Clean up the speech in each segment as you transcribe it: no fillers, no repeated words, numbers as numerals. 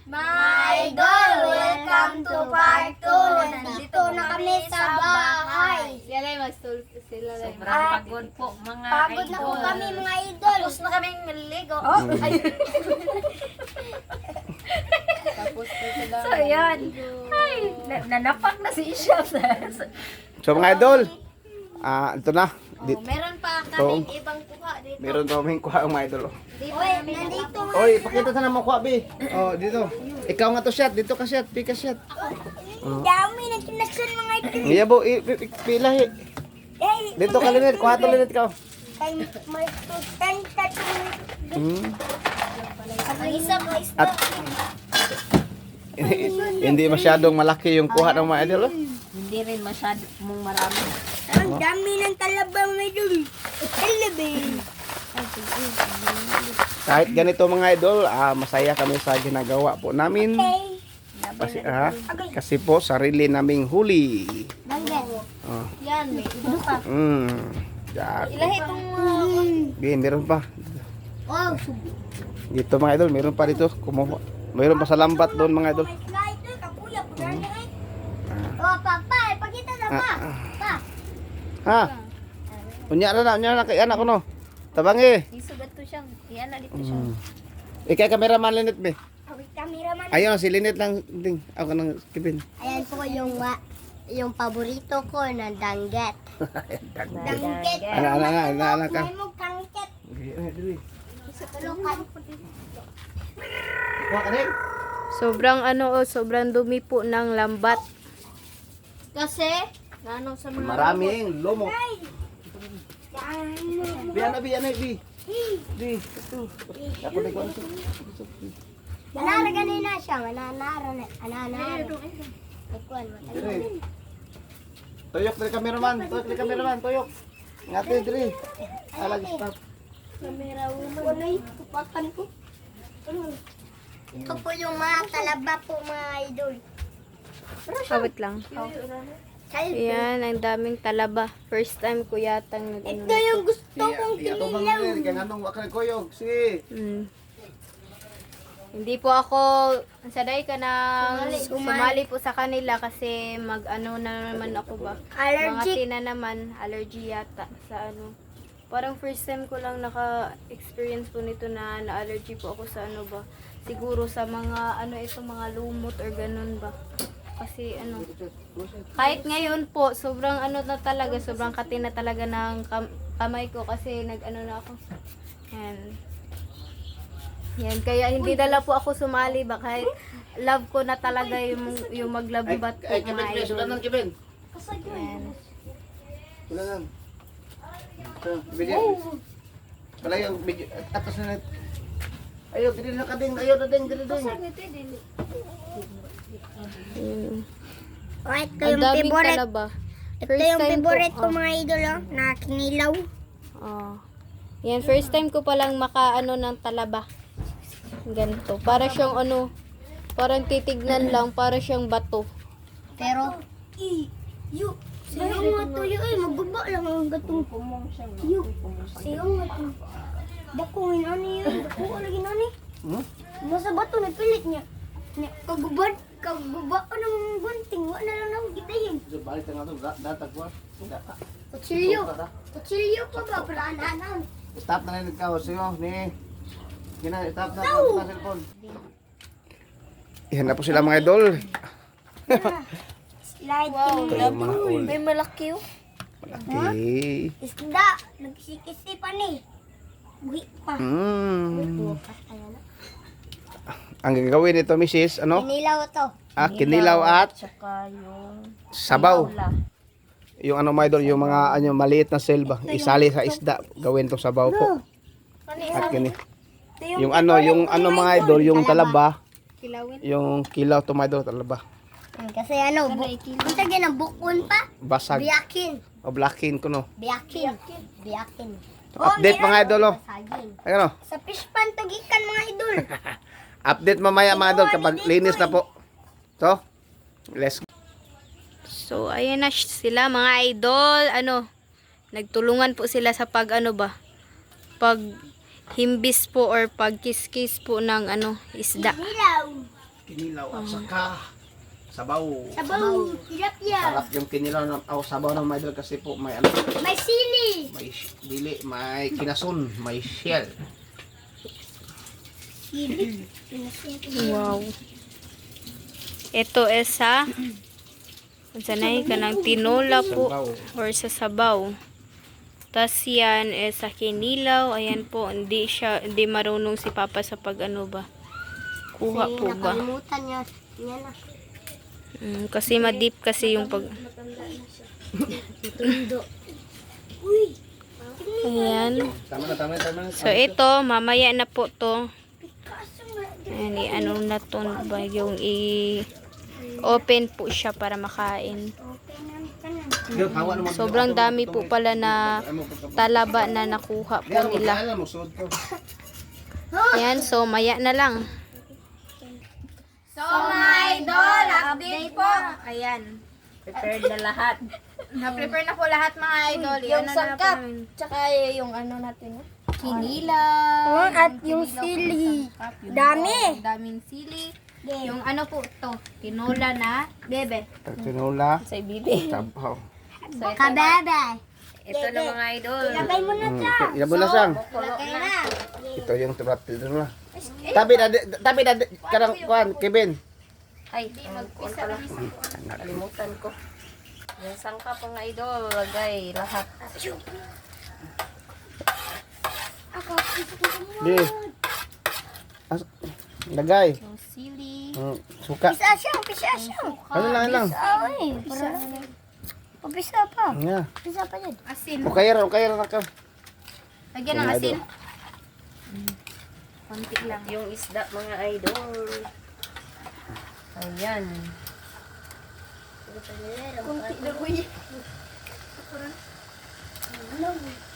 My idol, welcome to part 2. Nandito na kami sa bahay. Sila mag-stol sila lang. Sobrang pagod po mga Pagod na po kami mga idol. Tapos na kaming naliligo. Tapos po sila. So yan. Ay, nanapak na si Isha. So mga idol, ito na. Meron pa Ito. kaming ibang kuha dito. Meron kaming kuha ang mga idol. Oy, nandito. Oy, pakita sa naman kuha, Bi. Oh, dito. Ikaw nga to shot. Dito ka shot. Pika shot. Dami na kinasyon mga idol. Ngiyabo, pilahi. Eh, Dito ka linit. Kuha to linit ka. kay may tutan ka Ang isa ko is At hindi masyadong malaki yung kuha ng mga idol. Hindi rin masyado mong marami. ang dami ng talabang mga idol. Talabi. Kahit ganito mga idol, masaya kami sa ginagawa po namin. Okay. Kasi po, sarili naming huli. Banggan. Oh. Yan, may iba pa. Yan. Ilahi itong Meron pa. Oh, Dito mga idol, meron pa dito. Kumuha. Meron pa sa lambat doon mga idol. ito kapuya po na eh. Oh, papa, ipakita na pa. Pa. Ha? Unya na kay anak ko no. Tabangi. isugat to siyang. Yan na dito siya. Ikay cameraman Linit be. Awit cameraman. Ayun si Linit lang ding. Ako nang kipin. Ayan po yung paborito ko na dangget. Dangget. Ana ka. May mo kangket. Kuha ka din. Sobrang dumi po ng lambat. Kasi, ano sa mga Maraming lumot. Bi ana bi. Bi. Ito. Ako din ko. Nanara ganina siya, nanara. Ikuan mo. Dire. Tuyok dari kameraman, tuyok. Ngati dire. Lagi stop. Kamera woman. Ano tupakan ko? Ito po yung mga talaba po mga idol. Awit lang. Ayan, ang daming talaba. First time ko yatang Ito yung gusto kong kinilaw. Kaya nganong wa ka koyog. Sige. Hindi po ako saday ka na sumali po sa kanila kasi mag-ano na naman ako ba. Allergic. Mga na naman, allergy yata sa ano. Parang first time ko lang naka-experience po nito na na-allergy po ako sa ano ba. Siguro sa mga ano itong mga lumot or ganun ba. Kasi ano, kahit ngayon po, sobrang ano na talaga, sobrang kati na talaga ng kamay ko kasi nag-ano na ako. Yan, kaya hindi dala po ako sumali ba kahit love ko na talaga yung maglabubat po Ay, mga kibin, idol. sulan kibin. Yan. Sulan. So, video. Wala yung video. Atas na. Ayo, dili na kading. Ayo, ding. Oh, ito Ang yung daming favorite. talaba. Ito yung favorite ko mga idol oh, na kinilaw. Yan, first time ko palang makaano ng talaba. Ganito. Para siyang ano, parang titignan lang, para siyang bato. Pero, sayo nga to yun, magbaba lang ang gatong sayo nga to. Bakungin ani yun, bakuha lagi nani. Nasa bato, napilit niya. Kagubad ka ng gunting, wala na lang ako gitayin. So, balik na to. Datag ko. Kutsilyo pa ba, para anan. Stop na rin ikaw. Siyo, ni. Stop na cellphone. Yan na po sila mga idol. Slide Wow, Ito yung mga uli. may malaki oh. Okay. Isda, nagsikisi pa ni. Buhi pa. Ayan na. Ang gagawin nito, Mrs. Ano? Kinilaw to. Kinilaw at Tsaka yung sabaw. wala. Yung ano mga idol, yung mga maliit na selba. Isali sa isda. Gawin to sabaw po. At kini. Yung mga idol, yung talaba. Kilawin. Yung kilaw to mga idol, talaba. Kasi ano, kung tagyan ang bukon pa, Basag. biyakin. O blackin ko no. Biyakin. Update mga idol oh. Saging. Ayun oh. Sa fish pan, tugikan mga idol. Update mamaya mga idol kapag linis na po. So, let's go. So, ayan na sila mga idol. Nagtulungan po sila sa pag pag himbis po or pag kiskis po ng isda. Kinilaw. kinilaw at saka sabaw. Sabaw, tilapia. Sarap yung kinilaw ng sabaw ng mga idol kasi po may ano, May sili. may kinason, may shell. Sili. Wow. Ito is sa sanay ka ng tinola po Sabaw. or sa sabaw. Tas yan is sa kinilaw. Ayan po, hindi marunong si Papa sa pag ano ba. Kuha po ba? Nakalimutan niya. Yan na. Kasi madip kasi yung pag... Uy. Ayan. Tama na. So ito, mamaya na po to. Kaso nga. Ayan, ano na to ba yung open po siya para makain. Okay na ka na. Sobrang dami po pala na talaba na nakuha po nila. Ayan, so maya na lang. So, mga idol, update po. Ayan. Prepared na lahat. Na-prepare na po lahat mga idol. Yung Ano na sangkap. po namin? Tsaka yung ano natin. Kinilaw. At yung sili. Dami. Daming sili. Yung ano po to, tinola na bebe. Tinola. Sa bibi. Sabaw. So ito, Kababay. Ito na mga idol. Ilagay mo na siya. Ilabo na sang. Ilagay na. Ito yung tinola. Tabi na karang kuan, Kevin. Ay, magpisa lang. Kalimutan ko. Yung sangkap mga idol, lagay lahat. Ako. Di. Lagay. yung sili. Suka. Pisa siya. Ano lang. Ay, para. Pisa pa. Nga. Pisa pa yan. Asin. Okay ra na ka. Lagyan ng Mga asin. idol. Konti lang. Yung isda mga idol. Ayan. Kunti na ko yun.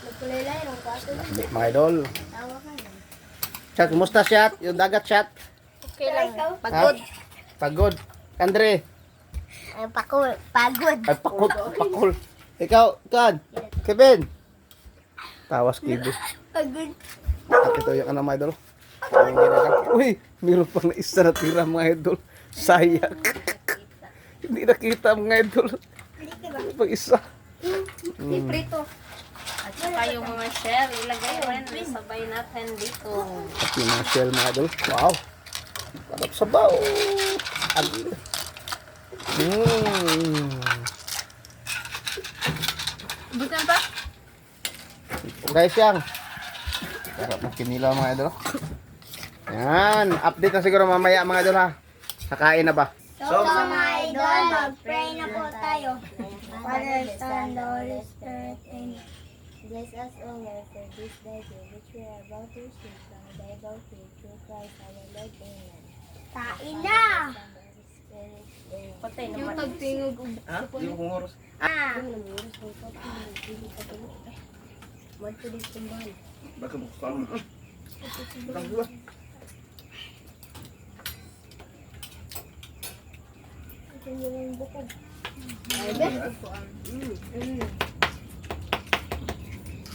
Nagkulilay ng kwato. Mga idol. Tawa ka na. Chat, kumusta chat? Yung dagat chat? Okay lang. Pagod. Pagod. Andre. Ay, pagod. Ay, pakul. Ikaw, Tuan. Kevin. Tawas kibo. Pagod. At ito yung ano mga idol. Ang ginagawa. Uy, meron pang na isa na tira mga idol. Sayang. Hindi nakita mga idol. Pag isa. Prito. At saka yung mga shell, ilagay rin. Sabay natin dito. At yung mga shell mga idol. Wow. Sarap sabaw. Agil. Bukan pa? Okay siyang. Sarap ng kinilaw mga idol. Yan. Update na siguro mamaya mga idol ha. Kakain na ba? So, mga idol, mag-pray na po tayo. Father, Son, the Holy Spirit, Amen. Bless us, O Lord, for this thy day, which we are about to receive from thy bounty through Christ our Lord. Amen. Kain na! Son, the Holy Spirit. Amen. Patay Yung naman. tagtingog. Ha? Yung kungoros. Ah! Baka buksan mo. Buksan mo.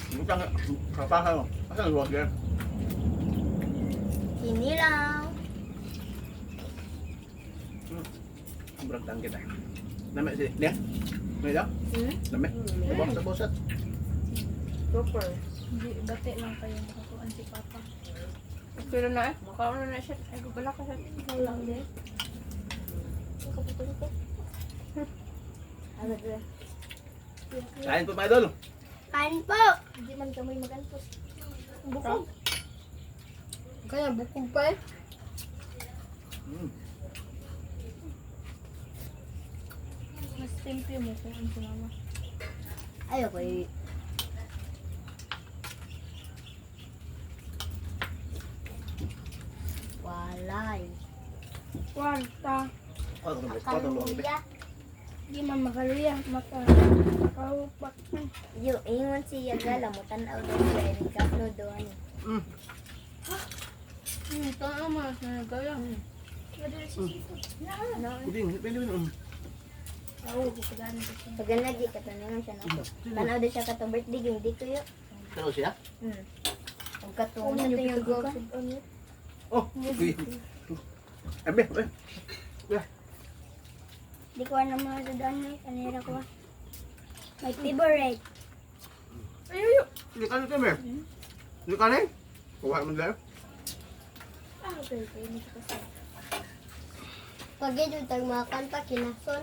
Buksan nga. Kapahan mo. Asan ang luwag yan? Kinilaw. Beragtan kita. Namanya sih, dia. May daw? Namanya. Sabang sa bosat. Super. Hindi, bate lang kayo makakuan si Papa. Pero na eh. Makauna na siya. Ay, gubala ka siya. Wala din. Kain po mga idol. Kain po! Hindi man kami magantos. Bukog. Kaya bukog pa eh. Mas simple mo kung ano si Mama. Ayoko eh. Walay. Kwarta. Kaluya. Di man makaluya. Makaupak. Yung ingon siya gala mo tanaw daw siya rin kapno doon. Ito ang mga nagaya. Pwede. Oo, bukaganin ko siya. Pag lagi katanungan siya nako. Tanaw daw siya katong birthday yung di ko yo. Pero siya? Ang katungan na to yung gugo. Oh, uy. Abe, abe. Di ko na mga dadaan na kanira ko. My favorite. Ayo. Hindi ka nito, Mer. Hindi ka na eh. Kuha mo lang. Pag yun tag mga kanta kinason,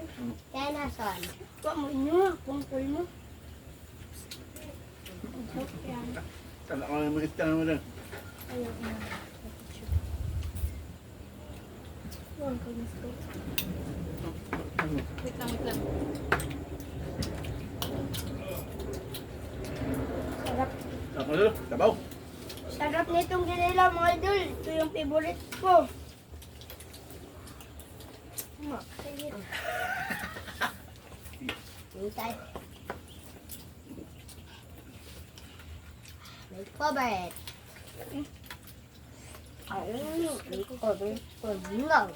kinason. Kuha mo inyo, kung full mo. Sana ka naman istan mo lang. Ayaw na. Huwag ko gusto. Wait lang. Sarap. Ako dito, tabaw. Sarap nitong ginila mga idol. Ito yung favorite ko. Hintay. My favorite. Ayun, my favorite ko lang.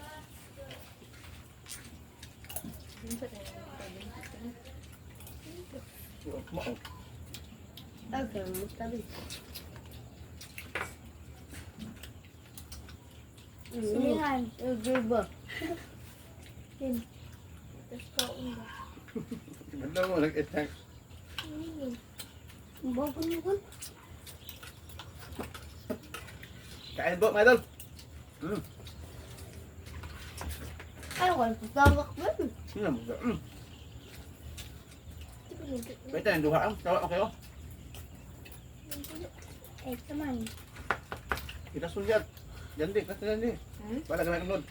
Okay, mustabi. Silingan. Okay ba? Tapos kaon ba? Ganda mo, nag-isang. Ang bago mo ko. Kain po, mga idol. Ay, wala sasawak ba? Sino mo? Wait na, duha ang. Tawa ko kayo. Eh, naman. Kita sulyat. Jandi, kasi jandi. Wala ka may unod.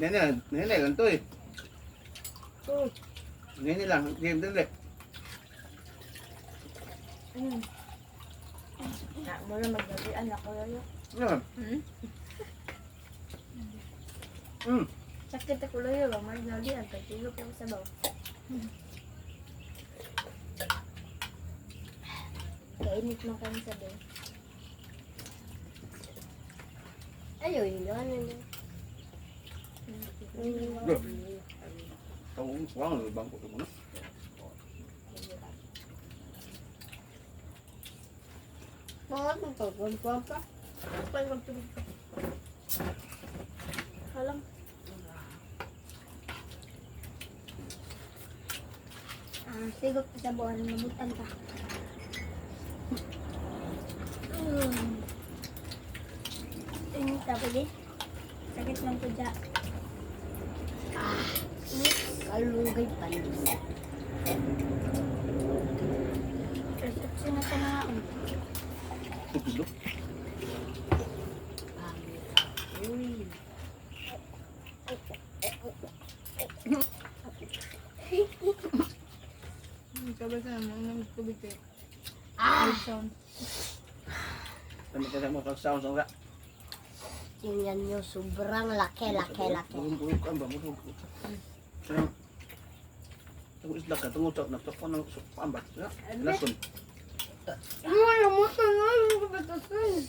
Nene, ganito eh. Nene lang, game dali. Na, mula magdabian ako yun. Ano? Sakit ako lang yun, magdabian. Pagkilo ko sa baw. Kainit man kami sa baw. Ayun, yun, yun. Tahu kurang lebih bangkok tu mana? Mga kung pa. Halang. Sigop ka sa buwan, mabutan ka. Init ako din. Sakit lang ko dyan. Kalugay panis. Resepsi na ka na ako. Tutup dulu. Sabi ka naman ng tubig kayo. Sound. Kami kita mau kau sound enggak? Tingnan nyo, sobrang laki. Turun kan bang turun. Sayang. Tunggu isdak kan tunggu tak nak tak pernah ambat ya. Langsung. Ano mo sa nga yung kapatasan?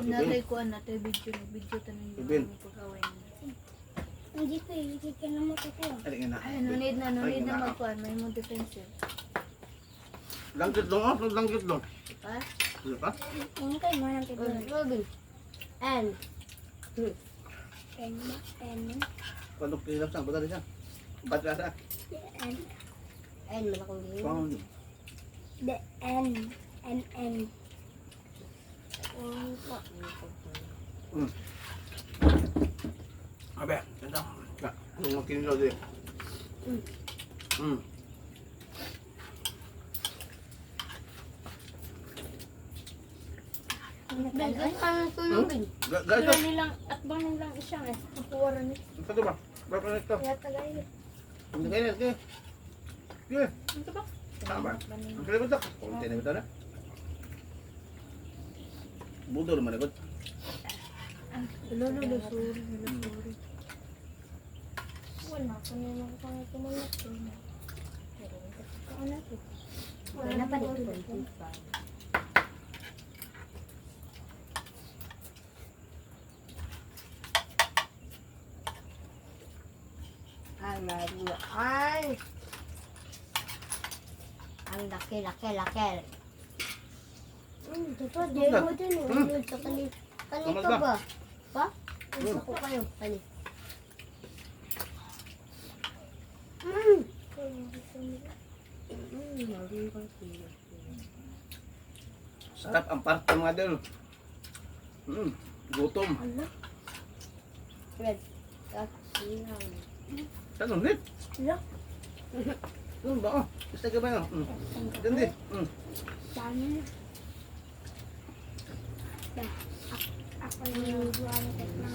Nalay ko natin video tanan Bibin. yung pagkaway nila. Hindi ko hindi ka na matutuwa. Ada yang nak. Ay, no need na magkuhan. May mo defensive. Langgit dong, langgit dong. Ha? Apa? Ini kayo mo ng favorite. Robin. And, And, Kalau kita sang betul dia. Empat rasa. and malakong game. Kuang. the N. Abe, tentang. Tak, lu makin jauh dia. Dagan ang tulungin. Gak Pero itu. nilang, at bang nilang isang kapuwaran ni. Apa tu bang? Berapa ni tu? Kaya tagay. Ini kan ni. Dia. Ito ba? Tambah. Angkat betul. Konten betul dah. Bodoh mana kot? Lolo, sorry. Wala ko na lang kung tumulak. Ano to? Wala pa dito. Ay! Ang laki. Totoo, dahil mo din. Ulod sa kanito Tama ba? ba? Pa? Gusto ko kayo. Kali. Sarap ang parte mga idol. Gutom. Red. Kakinaw. Ano, Nit? Wala. Ano ba? Gusto ka ba yun? Gandi. Dami na. Ako yung buwan ng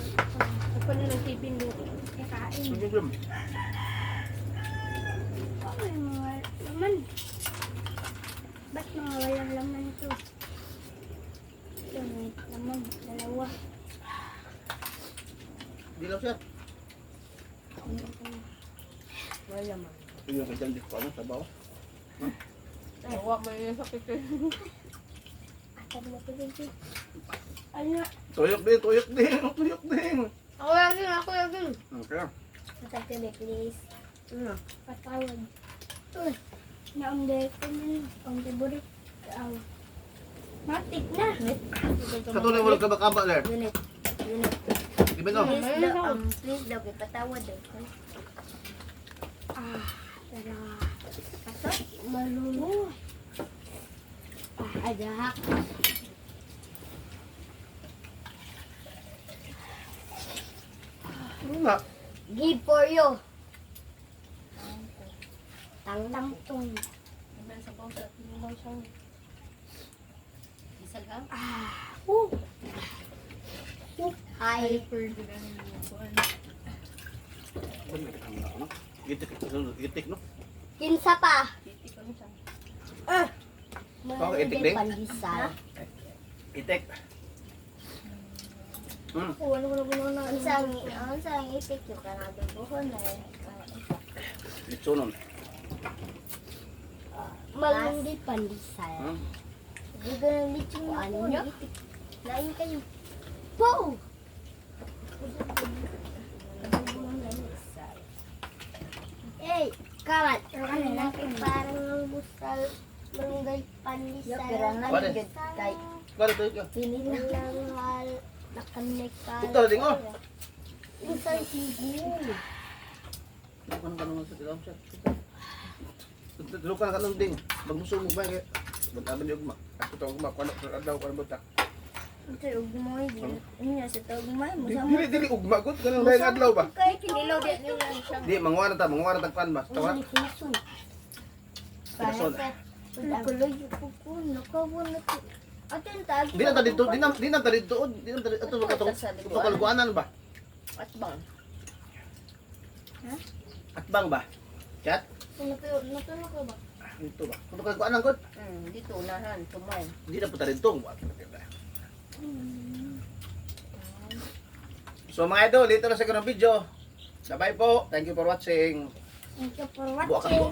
Ako na nagtipindo. kakain. Gutom. Ay, mga laman. Ba't mga walang laman ito? Ito, may laman. Dalawa. Dilaw siya. Wala man. Ito yung kajal dito. Ano? Sabaw? Huwag mo yung sakit eh. Atad mo ito dito. Ano? Tuyok din. Tuyok din. Ako lagi. Okay. Atag ka please. Patawad. Uy, naamday ko na. Ang favorite. Matik na. Katuloy mo lang kabakaba, Ler. Unit. Di ba no? Please daw, ipatawad daw. Tara. Malulu. Adahak. Ano nga? Give for you. Tangtong. Hi. Itik, no? Kinsa pa? Ako, itik din? Pandesal. Itik. Unsang itik yung kanado buhon na Litsunon. malunggi pandesal. Juga ng lechon ano niya? Lain kayo. Po! Eh, kamat. Parang busal malunggay pandesal. Pero Pare. kay Bale, tuyok. pinilang hal nakanek ka. Ito, ding, oh. Busal sigo. Ano ka naman sa tilaw siya? Tulog ka na kanong ding. Magmusong mo ba? Bantaban yung ugma. Ako ito ugma. Kung ano daw, kung ano ba? Ito yung gumoy. Inya sa tawag mo. Dili ugma gud kanang dahil adlaw ba? Kaya kinilaw Nilaw din nila siya. Di manguara ta pan ba? Tawa. Kinasun. Kinasun. Kuloy ko ko. Nakawon na ito. Atin tag. Di na ta dito, di na ta dito. Di na ta dito ato ka to kalguanan ba? Atbang. Atbang ba? Chat? Natulog ka ba? Dito ba? Kuno kalguanan gud. Dito unahan, tumay. Di na puta dito. So mga idol, dito na sa kanang video. Bye po. Thank you for watching. Thank you for Buwa ka watching. buwa.